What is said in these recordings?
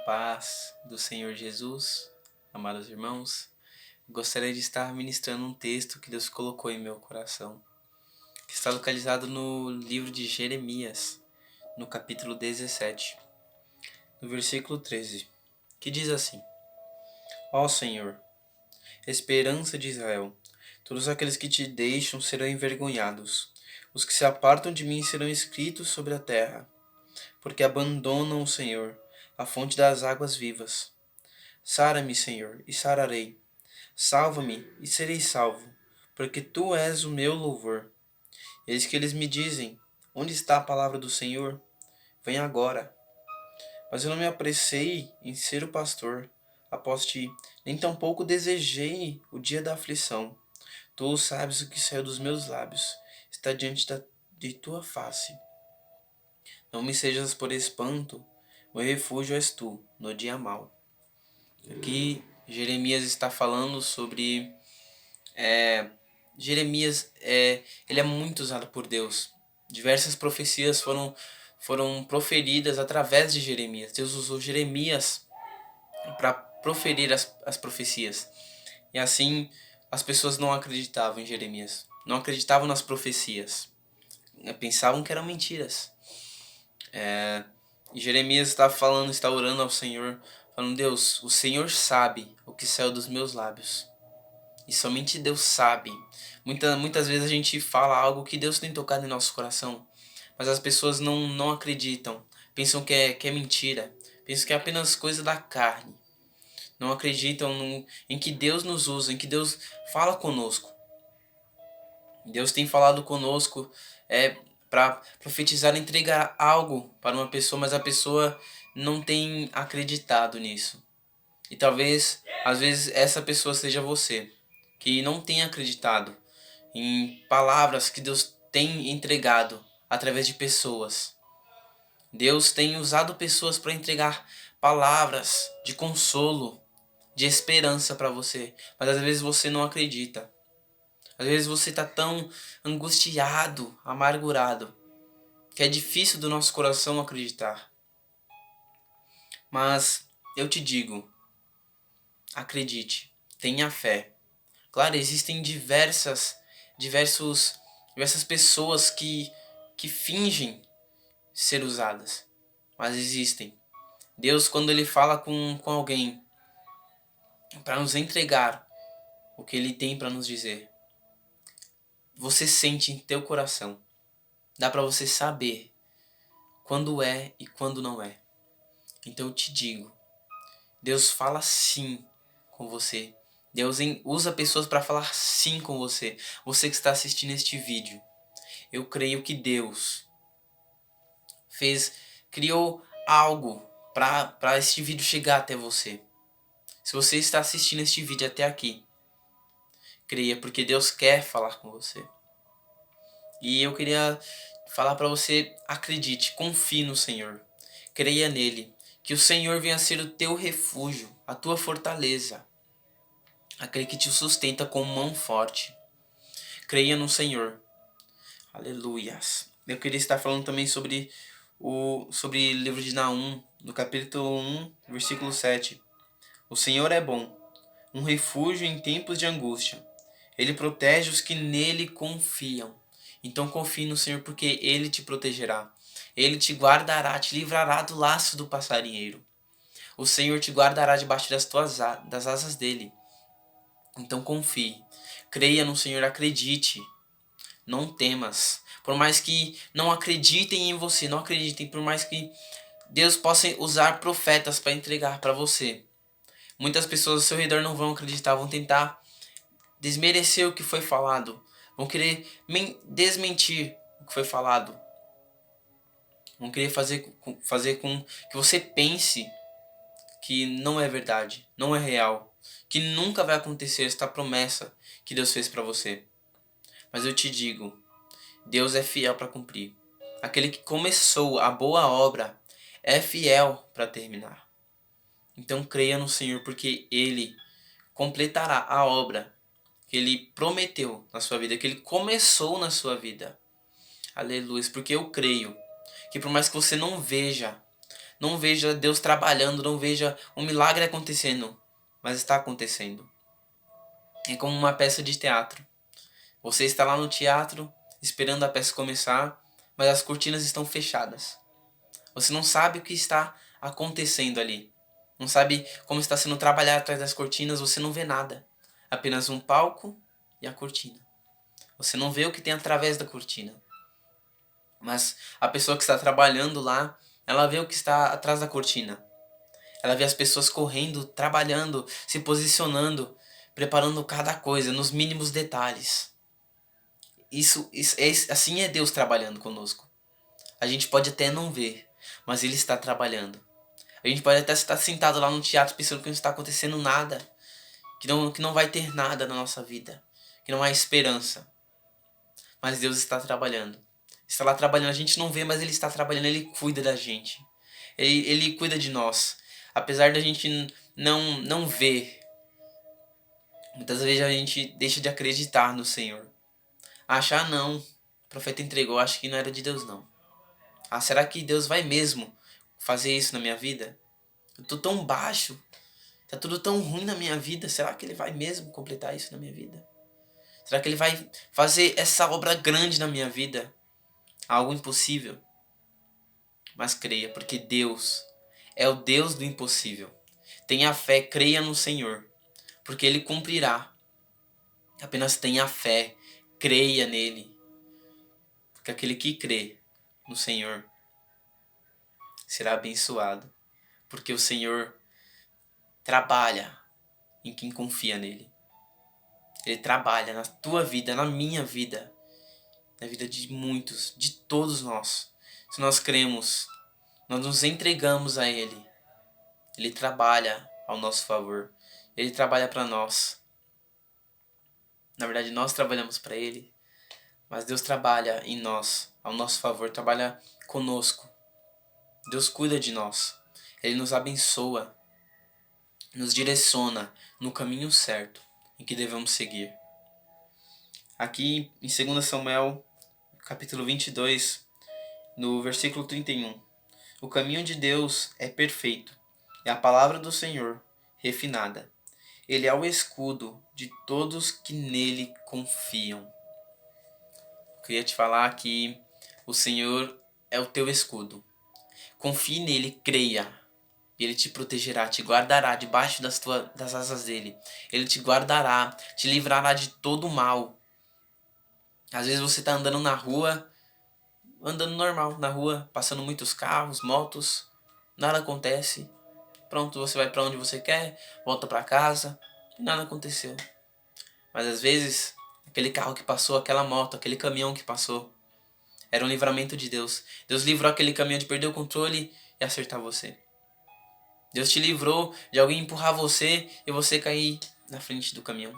paz do Senhor Jesus, amados irmãos. Gostaria de estar ministrando um texto que Deus colocou em meu coração, que está localizado no livro de Jeremias, no capítulo 17, no versículo 13, que diz assim: Ó Senhor, esperança de Israel, todos aqueles que te deixam serão envergonhados, os que se apartam de mim serão escritos sobre a terra, porque abandonam o Senhor, a fonte das águas vivas. Sara-me, Senhor, e sararei. Salva-me, e serei salvo, porque tu és o meu louvor. Eis que eles me dizem: Onde está a palavra do Senhor? Vem agora. Mas eu não me apressei em ser o pastor após ti, nem tampouco desejei o dia da aflição. Tu sabes o que saiu dos meus lábios, está diante de tua face. Não me sejas por espanto, meu refúgio és tu, no dia mau. Aqui Jeremias está falando sobre Jeremias, ele é muito usado por Deus. Diversas profecias foram proferidas através de Jeremias. Deus usou Jeremias para proferir as profecias. E assim as pessoas não acreditavam em Jeremias, não acreditavam nas profecias, pensavam que eram mentiras. E Jeremias está falando, está orando ao Senhor, falando: Deus, o Senhor sabe o que saiu dos meus lábios. E somente Deus sabe. Muitas vezes a gente fala algo que Deus tem tocado em nosso coração, mas as pessoas não acreditam. Pensam que é mentira. Pensam que é apenas coisa da carne. Não acreditam em que Deus nos usa, em que Deus fala conosco. Deus tem falado conosco para profetizar, entregar algo para uma pessoa, mas a pessoa não tem acreditado nisso. E talvez, às vezes, essa pessoa seja você, que não tem acreditado em palavras que Deus tem entregado através de pessoas. Deus tem usado pessoas para entregar palavras de consolo, de esperança para você, mas às vezes você não acredita. Às vezes você está tão angustiado, amargurado, que é difícil do nosso coração acreditar. Mas eu te digo, acredite, tenha fé. Claro, existem diversas pessoas que fingem ser usadas, mas existem. Deus, quando Ele fala com alguém para nos entregar o que Ele tem para nos dizer, você sente em teu coração. Dá para você saber quando é e quando não é. Então eu te digo, Deus fala sim com você. Deus usa pessoas para falar sim com você. Você que está assistindo este vídeo. Eu creio que Deus criou algo para este vídeo chegar até você. Se você está assistindo este vídeo até aqui, creia, porque Deus quer falar com você. E eu queria falar para você: acredite, confie no Senhor. Creia nele, que o Senhor venha ser o teu refúgio, a tua fortaleza, aquele que te sustenta com mão forte. Creia no Senhor. Aleluias. Eu queria estar falando também sobre o livro de Naum, no capítulo 1, versículo 7. O Senhor é bom, um refúgio em tempos de angústia. Ele protege os que nele confiam. Então confie no Senhor, porque Ele te protegerá. Ele te guardará, te livrará do laço do passarinheiro. O Senhor te guardará debaixo das asas dele. Então confie. Creia no Senhor, acredite. Não temas. Por mais que não acreditem em você, não acreditem, por mais que Deus possa usar profetas para entregar para você. Muitas pessoas ao seu redor não vão acreditar, vão tentar desmerecer o que foi falado, vão querer desmentir o que foi falado, vão querer fazer com que você pense que não é verdade, não é real, que nunca vai acontecer esta promessa que Deus fez para você. Mas eu te digo, Deus é fiel para cumprir. Aquele que começou a boa obra é fiel para terminar. Então creia no Senhor, porque Ele completará a obra que Ele prometeu na sua vida, que Ele começou na sua vida. Aleluia, porque eu creio que por mais que você não veja, não veja Deus trabalhando, não veja um milagre acontecendo, mas está acontecendo. É como uma peça de teatro. Você está lá no teatro, esperando a peça começar, mas as cortinas estão fechadas. Você não sabe o que está acontecendo ali. Não sabe como está sendo trabalhado atrás das cortinas, você não vê nada. Apenas um palco e a cortina. Você não vê o que tem através da cortina. Mas a pessoa que está trabalhando lá, ela vê o que está atrás da cortina. Ela vê as pessoas correndo, trabalhando, se posicionando, preparando cada coisa nos mínimos detalhes. Assim é Deus trabalhando conosco. A gente pode até não ver, mas Ele está trabalhando. A gente pode até estar sentado lá no teatro pensando que não está acontecendo nada, que não vai ter nada na nossa vida, que não há esperança. Mas Deus está trabalhando. Está lá trabalhando, a gente não vê, mas Ele está trabalhando, Ele cuida da gente. Ele cuida de nós. Apesar da gente não ver, muitas vezes a gente deixa de acreditar no Senhor. Acha, não, o profeta entregou, acho que não era de Deus não. Ah, será que Deus vai mesmo fazer isso na minha vida? Eu tô tão baixo, tá tudo tão ruim na minha vida, será que Ele vai mesmo completar isso na minha vida? Será que Ele vai fazer essa obra grande na minha vida? Algo impossível? Mas creia, porque Deus é o Deus do impossível. Tenha fé, creia no Senhor, porque Ele cumprirá. Apenas tenha fé, creia nele, porque aquele que crê no Senhor será abençoado, porque o Senhor trabalha em quem confia nele. Ele trabalha na tua vida, na minha vida, na vida de muitos, de todos nós. Se nós cremos, nós nos entregamos a Ele. Ele trabalha ao nosso favor. Ele trabalha para nós. Na verdade, nós trabalhamos para Ele, mas Deus trabalha em nós, ao nosso favor, trabalha conosco. Deus cuida de nós. Ele nos abençoa, nos direciona no caminho certo em que devemos seguir. Aqui em 2 Samuel, capítulo 22, no versículo 31. O caminho de Deus é perfeito, e a palavra do Senhor refinada. Ele é o escudo de todos que nele confiam. Eu queria te falar que o Senhor é o teu escudo. Confie nele, creia. E Ele te protegerá, te guardará debaixo das asas dele. Ele te guardará, te livrará de todo o mal. Às vezes você está andando na rua, andando normal na rua, passando muitos carros, motos, nada acontece. Pronto, você vai para onde você quer, volta para casa, e nada aconteceu. Mas às vezes, aquele carro que passou, aquela moto, aquele caminhão que passou, era um livramento de Deus. Deus livrou aquele caminhão de perder o controle e acertar você. Deus te livrou de alguém empurrar você e você cair na frente do caminhão.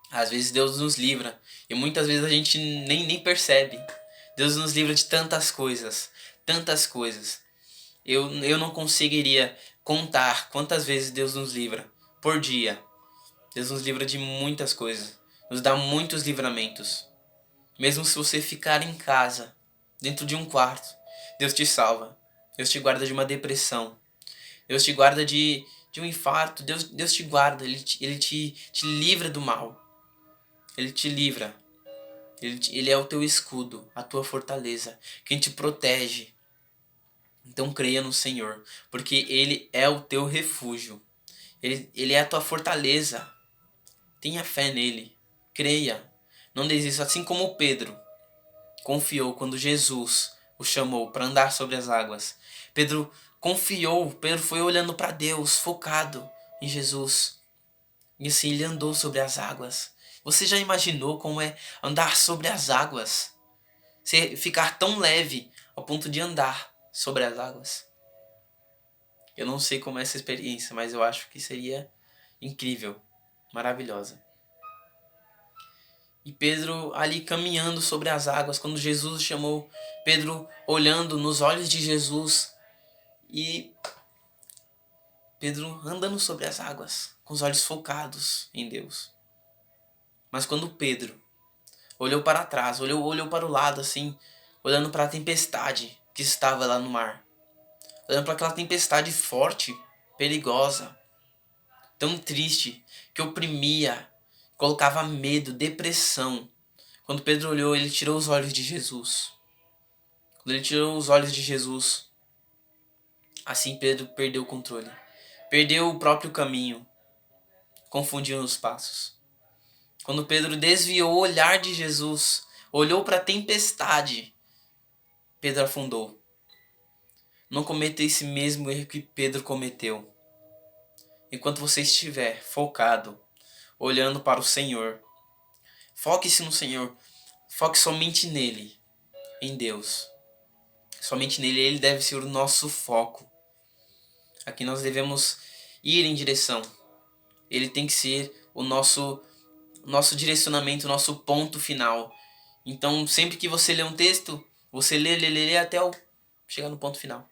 Às vezes Deus nos livra e muitas vezes a gente nem percebe. Deus nos livra de tantas coisas, tantas coisas. Eu não conseguiria contar quantas vezes Deus nos livra por dia. Deus nos livra de muitas coisas, nos dá muitos livramentos. Mesmo se você ficar em casa, dentro de um quarto, Deus te salva. Deus te guarda de uma depressão. Deus te guarda de um infarto. Deus te guarda, Ele te livra do mal. Ele te livra. Ele é o teu escudo, a tua fortaleza, quem te protege. Então creia no Senhor, porque Ele é o teu refúgio. Ele é a tua fortaleza. Tenha fé nele. Creia. Não desista. Assim como Pedro confiou quando Jesus o chamou para andar sobre as águas. Pedro confiou. Pedro foi olhando para Deus, focado em Jesus. E assim ele andou sobre as águas. Você já imaginou como é andar sobre as águas? Você ficar tão leve ao ponto de andar sobre as águas. Eu não sei como é essa experiência, mas eu acho que seria incrível, maravilhosa. E Pedro ali caminhando sobre as águas, quando Jesus o chamou, Pedro olhando nos olhos de Jesus e Pedro andando sobre as águas, com os olhos focados em Deus. Mas quando Pedro olhou para trás, olhou para o lado assim, olhando para a tempestade que estava lá no mar, olhando para aquela tempestade forte, perigosa, tão triste, que oprimia, colocava medo, depressão. Quando Pedro olhou, ele tirou os olhos de Jesus. Quando ele tirou os olhos de Jesus, assim Pedro perdeu o controle. Perdeu o próprio caminho, confundiu os passos. Quando Pedro desviou o olhar de Jesus, olhou para a tempestade, Pedro afundou. Não cometa esse mesmo erro que Pedro cometeu. Enquanto você estiver focado, olhando para o Senhor, foque-se no Senhor. Foque somente nele, em Deus. Somente nele, ele deve ser o nosso foco. Aqui nós devemos ir em direção. Ele tem que ser o nosso direcionamento, o nosso ponto final. Então, sempre que você lê um texto, você lê até chegar no ponto final.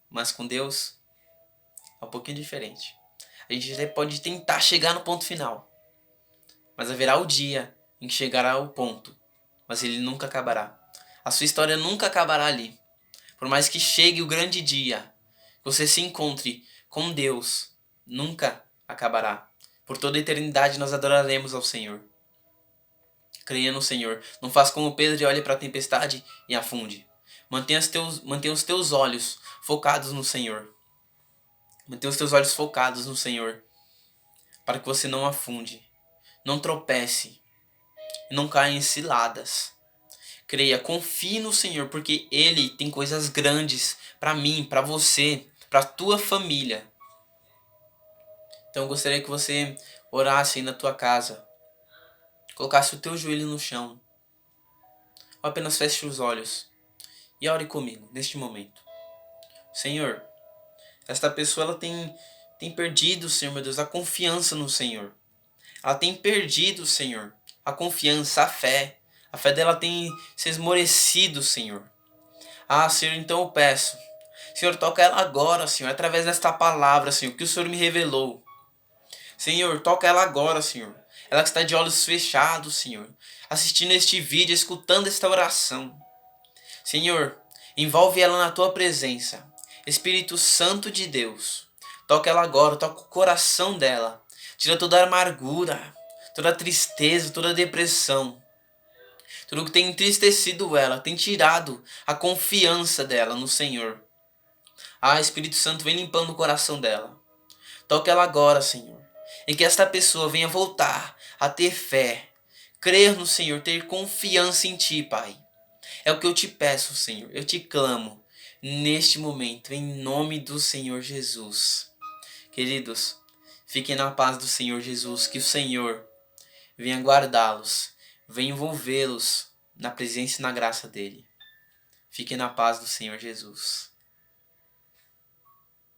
Mas com Deus é um pouquinho diferente. A gente até pode tentar chegar no ponto final, mas haverá o dia em que chegará ao ponto, mas ele nunca acabará. A sua história nunca acabará ali. Por mais que chegue o grande dia, que você se encontre com Deus, nunca acabará. Por toda a eternidade nós adoraremos ao Senhor. Creia no Senhor. Não faça como Pedro e olhe para a tempestade e afunde. Mantenha os teus olhos focados no Senhor. Mantenha os teus olhos focados no Senhor, para que você não afunde, não tropece e não caia em ciladas. Creia, confie no Senhor, porque Ele tem coisas grandes para mim, para você, para a tua família. Então eu gostaria que você orasse aí na tua casa, colocasse o teu joelho no chão, ou apenas feche os olhos e ore comigo neste momento. Senhor, esta pessoa ela tem perdido, Senhor meu Deus, a confiança no Senhor. Ela tem perdido, Senhor, a confiança, a fé. A fé dela tem se esmorecido, Senhor. Ah, Senhor, então eu peço. Senhor, toca ela agora, Senhor, através desta palavra, Senhor, que o Senhor me revelou. Senhor, toca ela agora, Senhor. Ela que está de olhos fechados, Senhor, assistindo este vídeo, escutando esta oração. Senhor, envolve ela na tua presença. Espírito Santo de Deus, toca ela agora, toca o coração dela. Tira toda a amargura, toda a tristeza, toda a depressão. Tudo que tem entristecido ela, tem tirado a confiança dela no Senhor. Ah, Espírito Santo, vem limpando o coração dela. Toca ela agora, Senhor. E que esta pessoa venha voltar a ter fé, crer no Senhor, ter confiança em Ti, Pai. É o que eu te peço, Senhor. Eu te clamo neste momento, em nome do Senhor Jesus. Queridos, fiquem na paz do Senhor Jesus, que o Senhor venha guardá-los, venha envolvê-los na presença e na graça dele. Fiquem na paz do Senhor Jesus.